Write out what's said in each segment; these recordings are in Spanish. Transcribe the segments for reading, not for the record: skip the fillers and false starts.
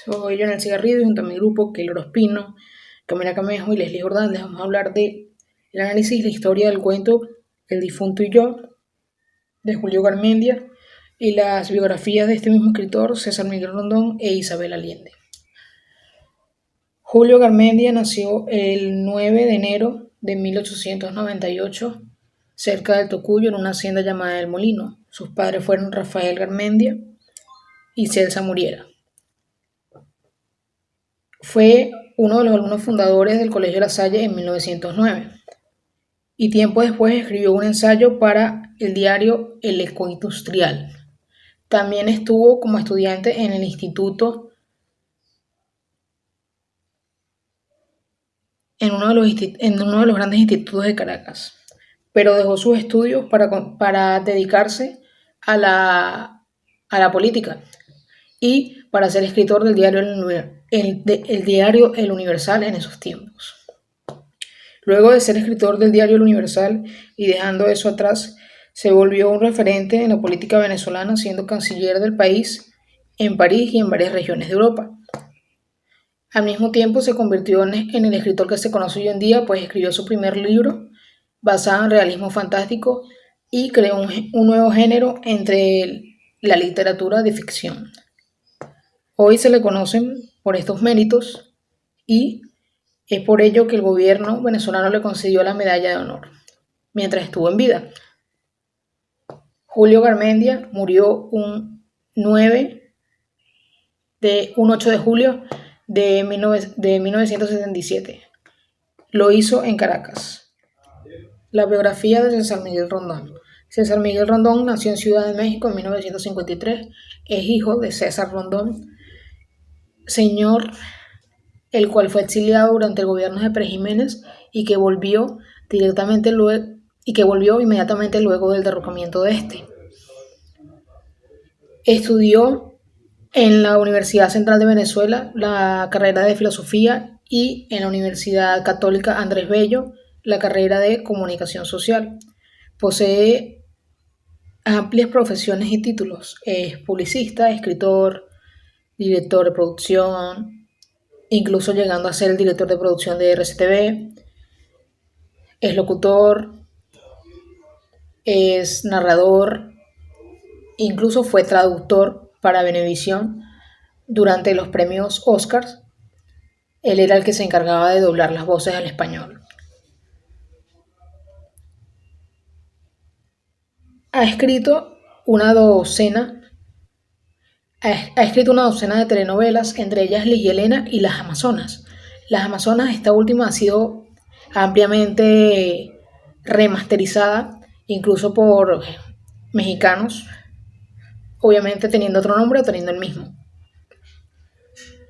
Soy Jonel Garrido y junto a mi grupo, Keylor Ospino, Camila Camejo y Leslie Jordán, les vamos a hablar de el análisis de la historia del cuento El difunto y yo, de Julio Garmendia, y las biografías de este mismo escritor, César Miguel Rondón e Isabel Allende. Julio Garmendia nació el 9 de enero de 1898, cerca del Tocuyo, en una hacienda llamada El Molino. Sus padres fueron Rafael Garmendia y Celsa Muriera. Fue uno de los alumnos fundadores del Colegio La Salle en 1909 y tiempo después escribió un ensayo para el diario El Eco Industrial. También estuvo como estudiante en el instituto, en uno de los grandes institutos de Caracas, pero dejó sus estudios para dedicarse a la política y para ser escritor del diario El Universal en esos tiempos. Luego de ser escritor del diario El Universal y dejando eso atrás, se volvió un referente en la política venezolana, siendo canciller del país en París y en varias regiones de Europa. Al mismo tiempo se convirtió en el escritor que se conoce hoy en día, pues escribió su primer libro basado en realismo fantástico y creó un nuevo género entre la literatura de ficción. Hoy se le conocen por estos méritos y es por ello que el gobierno venezolano le concedió la medalla de honor mientras estuvo en vida. Julio Garmendia murió un 8 de julio de 1977. Lo hizo en Caracas. La biografía de César Miguel Rondón. César Miguel Rondón nació en Ciudad de México en 1953. Es hijo de César Rondón, señor el cual fue exiliado durante el gobierno de Pérez Jiménez y que volvió inmediatamente luego del derrocamiento de este. Estudió en la Universidad Central de Venezuela la carrera de Filosofía y en la Universidad Católica Andrés Bello la carrera de Comunicación Social. Posee amplias profesiones y títulos. Es publicista, escritor, director de producción, incluso llegando a ser el director de producción de RCTV, es locutor, es narrador, incluso fue traductor para Venevisión durante los premios Oscars. Él era el que se encargaba de doblar las voces al español. Ha escrito una docena de telenovelas, entre ellas Ligia Elena y Las Amazonas. Las Amazonas, esta última ha sido ampliamente remasterizada, incluso por mexicanos, obviamente teniendo otro nombre o teniendo el mismo.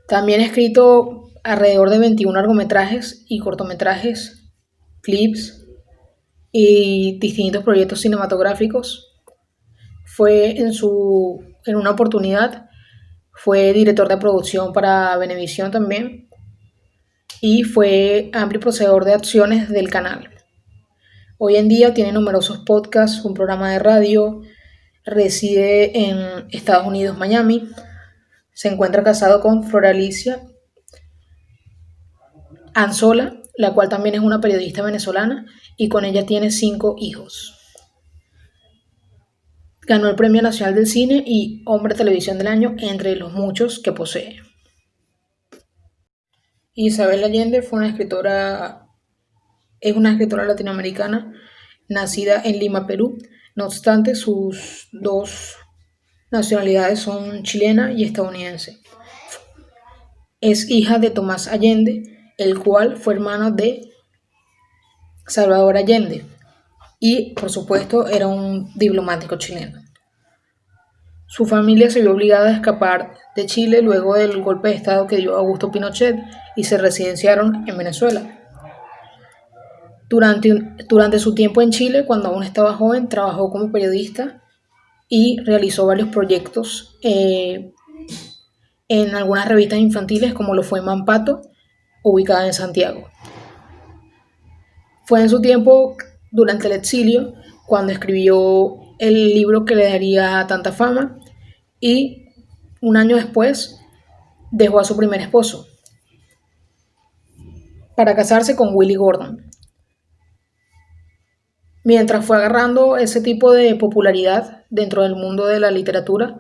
También ha escrito alrededor de 21 largometrajes y cortometrajes, clips y distintos proyectos cinematográficos. En una oportunidad fue director de producción para Venevisión también y fue amplio poseedor de acciones del canal. Hoy en día tiene numerosos podcasts, un programa de radio, reside en Estados Unidos, Miami, se encuentra casado con Floralicia Anzola, la cual también es una periodista venezolana, y con ella tiene 5 hijos. Ganó el Premio Nacional del Cine y Hombre Televisión del Año, entre los muchos que posee. Isabel Allende es una escritora latinoamericana nacida en Lima, Perú. No obstante, sus dos nacionalidades son chilena y estadounidense. Es hija de Tomás Allende, el cual fue hermano de Salvador Allende y, por supuesto, era un diplomático chileno. Su familia se vio obligada a escapar de Chile luego del golpe de estado que dio Augusto Pinochet y se residenciaron en Venezuela. Durante su tiempo en Chile, cuando aún estaba joven, trabajó como periodista y realizó varios proyectos en algunas revistas infantiles, como lo fue Mampato, ubicada en Santiago. Fue en su tiempo, durante el exilio, cuando escribió el libro que le daría tanta fama, y un año después dejó a su primer esposo para casarse con Willie Gordon. Mientras fue agarrando ese tipo de popularidad dentro del mundo de la literatura,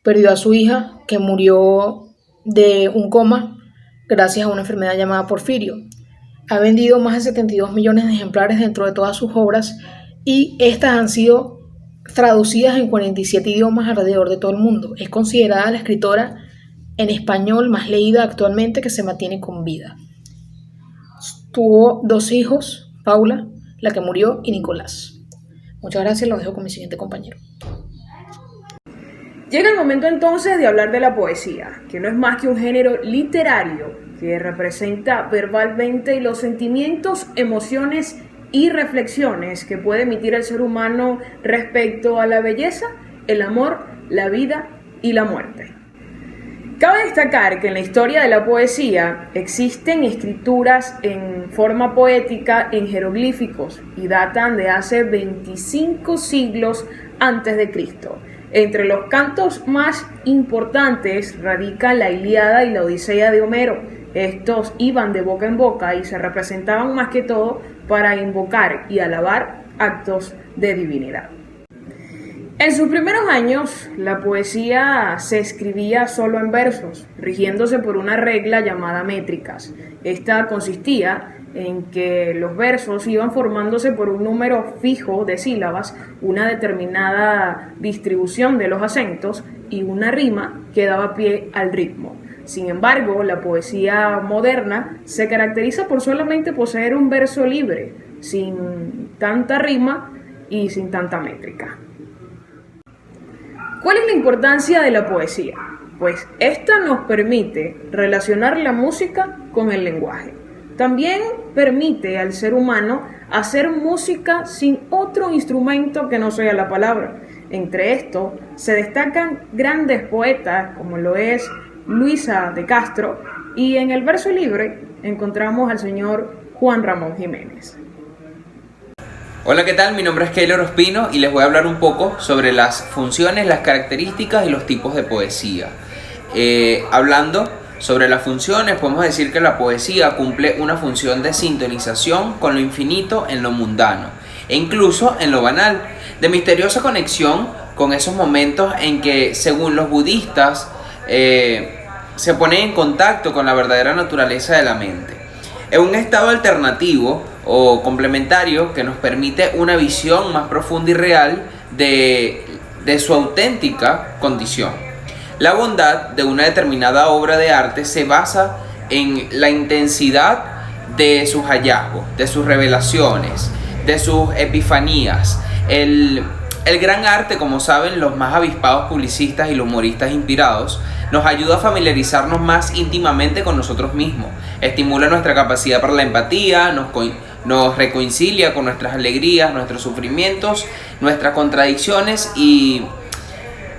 perdió a su hija, que murió de un coma gracias a una enfermedad llamada porfirio. Ha vendido más de 72 millones de ejemplares dentro de todas sus obras y estas han sido traducidas en 47 idiomas alrededor de todo el mundo. Es considerada la escritora en español más leída actualmente que se mantiene con vida. Tuvo 2 hijos, Paula, la que murió, y Nicolás. Muchas gracias, los dejo con mi siguiente compañero. Llega el momento entonces de hablar de la poesía, que no es más que un género literario que representa verbalmente los sentimientos, emociones y reflexiones que puede emitir el ser humano respecto a la belleza, el amor, la vida y la muerte. Cabe destacar que en la historia de la poesía existen escrituras en forma poética en jeroglíficos y datan de hace 25 siglos antes de Cristo. Entre los cantos más importantes radica la Ilíada y la Odisea de Homero. Estos iban de boca en boca y se representaban más que todo para invocar y alabar actos de divinidad. En sus primeros años, la poesía se escribía solo en versos, rigiéndose por una regla llamada métricas. Esta consistía en que los versos iban formándose por un número fijo de sílabas, una determinada distribución de los acentos y una rima que daba pie al ritmo. Sin embargo, la poesía moderna se caracteriza por solamente poseer un verso libre, sin tanta rima y sin tanta métrica. ¿Cuál es la importancia de la poesía? Pues esta nos permite relacionar la música con el lenguaje. También permite al ser humano hacer música sin otro instrumento que no sea la palabra. Entre estos se destacan grandes poetas como lo es Luisa de Castro, y en el verso libre encontramos al señor Juan Ramón Jiménez. Hola, ¿qué tal? Mi nombre es Keylor Ospino y les voy a hablar un poco sobre las funciones, las características y los tipos de poesía. Hablando sobre las funciones, podemos decir que la poesía cumple una función de sintonización con lo infinito en lo mundano e incluso en lo banal, de misteriosa conexión con esos momentos en que, según los budistas, se pone en contacto con la verdadera naturaleza de la mente. Es un estado alternativo o complementario que nos permite una visión más profunda y real de su auténtica condición. La bondad de una determinada obra de arte se basa en la intensidad de sus hallazgos, de sus revelaciones, de sus epifanías. El gran arte, como saben los más avispados publicistas y los humoristas inspirados, nos ayuda a familiarizarnos más íntimamente con nosotros mismos, estimula nuestra capacidad para la empatía, nos reconcilia con nuestras alegrías, nuestros sufrimientos, nuestras contradicciones y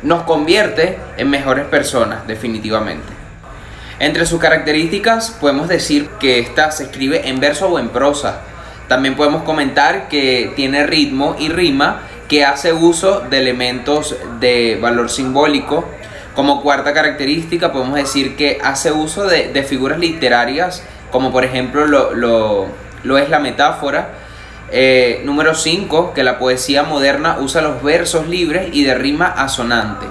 nos convierte en mejores personas, definitivamente. Entre sus características podemos decir que esta se escribe en verso o en prosa. También podemos comentar que tiene ritmo y rima, que hace uso de elementos de valor simbólico. Como cuarta característica podemos decir que hace uso de figuras literarias, como por ejemplo lo es la metáfora. Número 5, que la poesía moderna usa los versos libres y de rima asonante.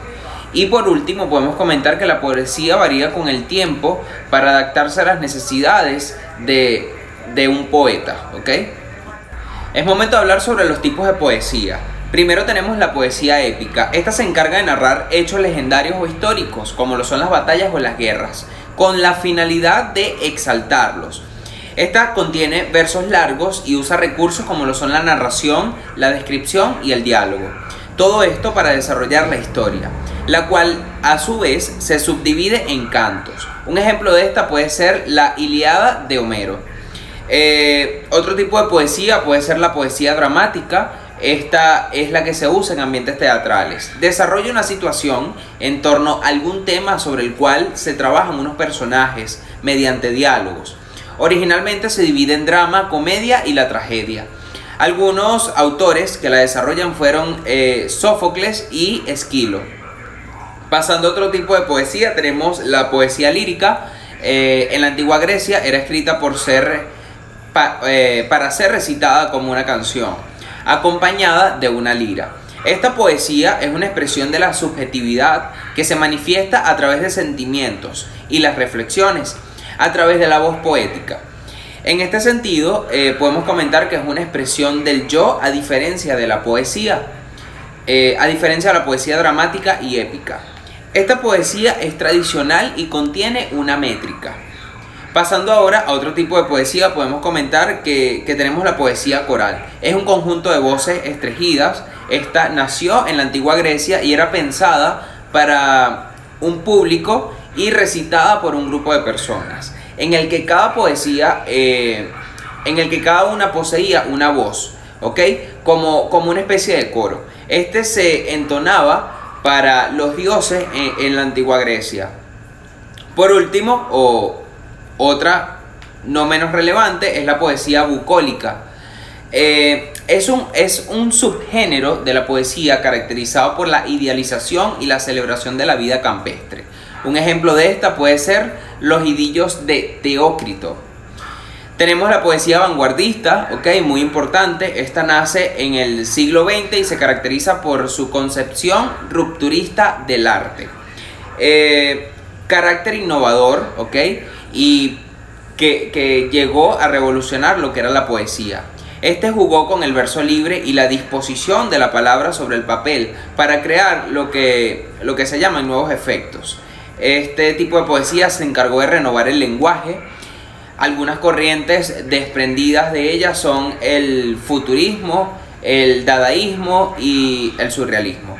Y por último podemos comentar que la poesía varía con el tiempo para adaptarse a las necesidades de un poeta, ¿ok? Es momento de hablar sobre los tipos de poesía. Primero tenemos la poesía épica. Esta se encarga de narrar hechos legendarios o históricos, como lo son las batallas o las guerras, con la finalidad de exaltarlos. Esta contiene versos largos y usa recursos como lo son la narración, la descripción y el diálogo. Todo esto para desarrollar la historia, la cual a su vez se subdivide en cantos. Un ejemplo de esta puede ser la Ilíada de Homero. Otro tipo de poesía puede ser la poesía dramática. Esta es la que se usa en ambientes teatrales. Desarrolla una situación en torno a algún tema sobre el cual se trabajan unos personajes mediante diálogos. Originalmente se divide en drama, comedia y la tragedia. Algunos autores que la desarrollan fueron Sófocles y Esquilo. Pasando a otro tipo de poesía, tenemos la poesía lírica. En la antigua Grecia era escrita para ser recitada como una canción, acompañada de una lira. Esta poesía es una expresión de la subjetividad que se manifiesta a través de sentimientos y las reflexiones a través de la voz poética. En este sentido, podemos comentar que es una expresión del yo a diferencia de la poesía dramática y épica. Esta poesía es tradicional y contiene una métrica. Pasando ahora a otro tipo de poesía, podemos comentar que tenemos la poesía coral. Es un conjunto de voces estregidas. Esta nació en la antigua Grecia y era pensada para un público y recitada por un grupo de personas, en el que cada una poseía una voz, ¿ok? Como una especie de coro. Este se entonaba para los dioses en la antigua Grecia. Por último, otra no menos relevante, es la poesía bucólica. Es un subgénero de la poesía caracterizado por la idealización y la celebración de la vida campestre. Un ejemplo de esta puede ser los idillos de Teócrito. Tenemos la poesía vanguardista, muy importante. Esta nace en el siglo XX y se caracteriza por su concepción rupturista del arte. Carácter innovador, y que llegó a revolucionar lo que era la poesía. Este jugó con el verso libre y la disposición de la palabra sobre el papel para crear lo que se llaman nuevos efectos. Este tipo de poesía se encargó de renovar el lenguaje. Algunas corrientes desprendidas de ella son el futurismo, el dadaísmo y el surrealismo.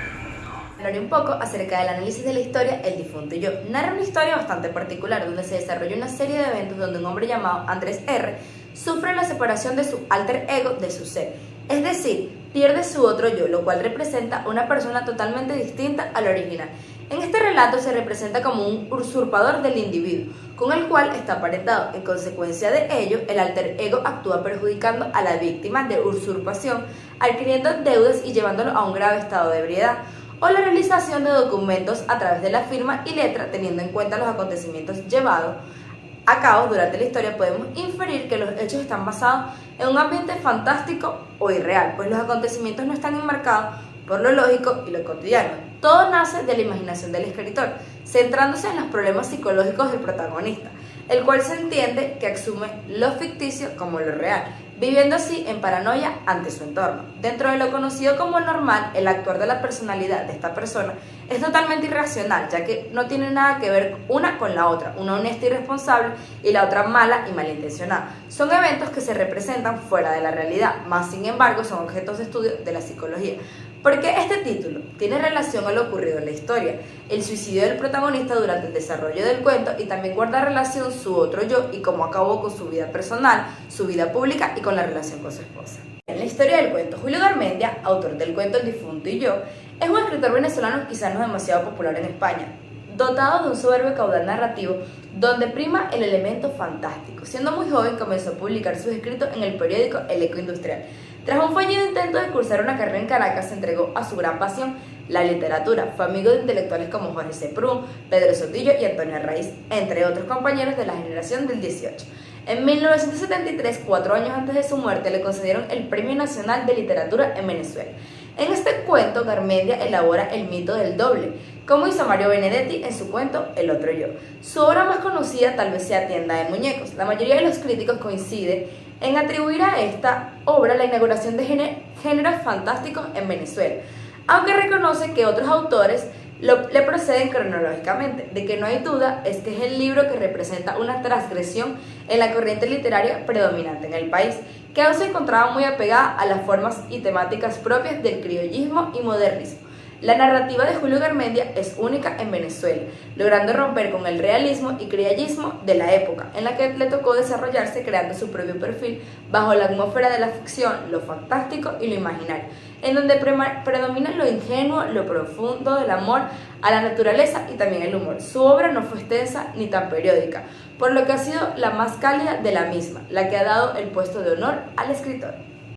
Hablaré un poco acerca del análisis de la historia El difunto y yo. Narra una historia bastante particular donde se desarrolla una serie de eventos donde un hombre llamado Andrés R. sufre la separación de su alter ego de su ser, es decir, pierde su otro yo, lo cual representa una persona totalmente distinta a la original. En este relato se representa como un usurpador del individuo, con el cual está aparentado. En consecuencia de ello, el alter ego actúa perjudicando a la víctima de usurpación, adquiriendo deudas y llevándolo a un grave estado de ebriedad, o la realización de documentos a través de la firma y letra, teniendo en cuenta los acontecimientos llevados a cabo durante la historia. Podemos inferir que los hechos están basados en un ambiente fantástico o irreal, pues los acontecimientos no están enmarcados por lo lógico y lo cotidiano. Todo nace de la imaginación del escritor, centrándose en los problemas psicológicos del protagonista, el cual se entiende que asume lo ficticio como lo real, viviendo así en paranoia ante su entorno. Dentro de lo conocido como normal, el actuar de la personalidad de esta persona es totalmente irracional, ya que no tiene nada que ver una con la otra, una honesta y responsable y la otra mala y malintencionada. Son eventos que se representan fuera de la realidad, más sin embargo son objetos de estudio de la psicología. ¿Por qué este título? Tiene relación a lo ocurrido en la historia, el suicidio del protagonista durante el desarrollo del cuento, y también guarda relación su otro yo y cómo acabó con su vida personal, su vida pública y con la relación con su esposa. En la historia del cuento, Julio Garmendia, autor del cuento El difunto y yo, es un escritor venezolano quizás no demasiado popular en España, dotado de un soberbio caudal narrativo donde prima el elemento fantástico. Siendo muy joven comenzó a publicar sus escritos en el periódico El Eco Industrial. Tras un fallido intento de cursar una carrera en Caracas, se entregó a su gran pasión, la literatura. Fue amigo de intelectuales como Jorge Sepúlveda, Pedro Sotillo y Antonio Arraiz, entre otros compañeros de la generación del 18. En 1973, 4 años antes de su muerte, le concedieron el Premio Nacional de Literatura en Venezuela. En este cuento, Garmendia elabora el mito del doble, como hizo Mario Benedetti en su cuento El otro yo. Su obra más conocida tal vez sea Tienda de Muñecos. La mayoría de los críticos coincide en atribuir a esta obra la inauguración de géneros fantásticos en Venezuela, aunque reconoce que otros autores le proceden cronológicamente. De que no hay duda es que es el libro que representa una transgresión en la corriente literaria predominante en el país, que aún se encontraba muy apegada a las formas y temáticas propias del criollismo y modernismo. La narrativa de Julio Garmendia es única en Venezuela, logrando romper con el realismo y criollismo de la época, en la que le tocó desarrollarse creando su propio perfil bajo la atmósfera de la ficción, lo fantástico y lo imaginario, en donde predomina lo ingenuo, lo profundo del amor a la naturaleza y también el humor. Su obra no fue extensa ni tan periódica, por lo que ha sido la más cálida de la misma, la que ha dado el puesto de honor al escritor.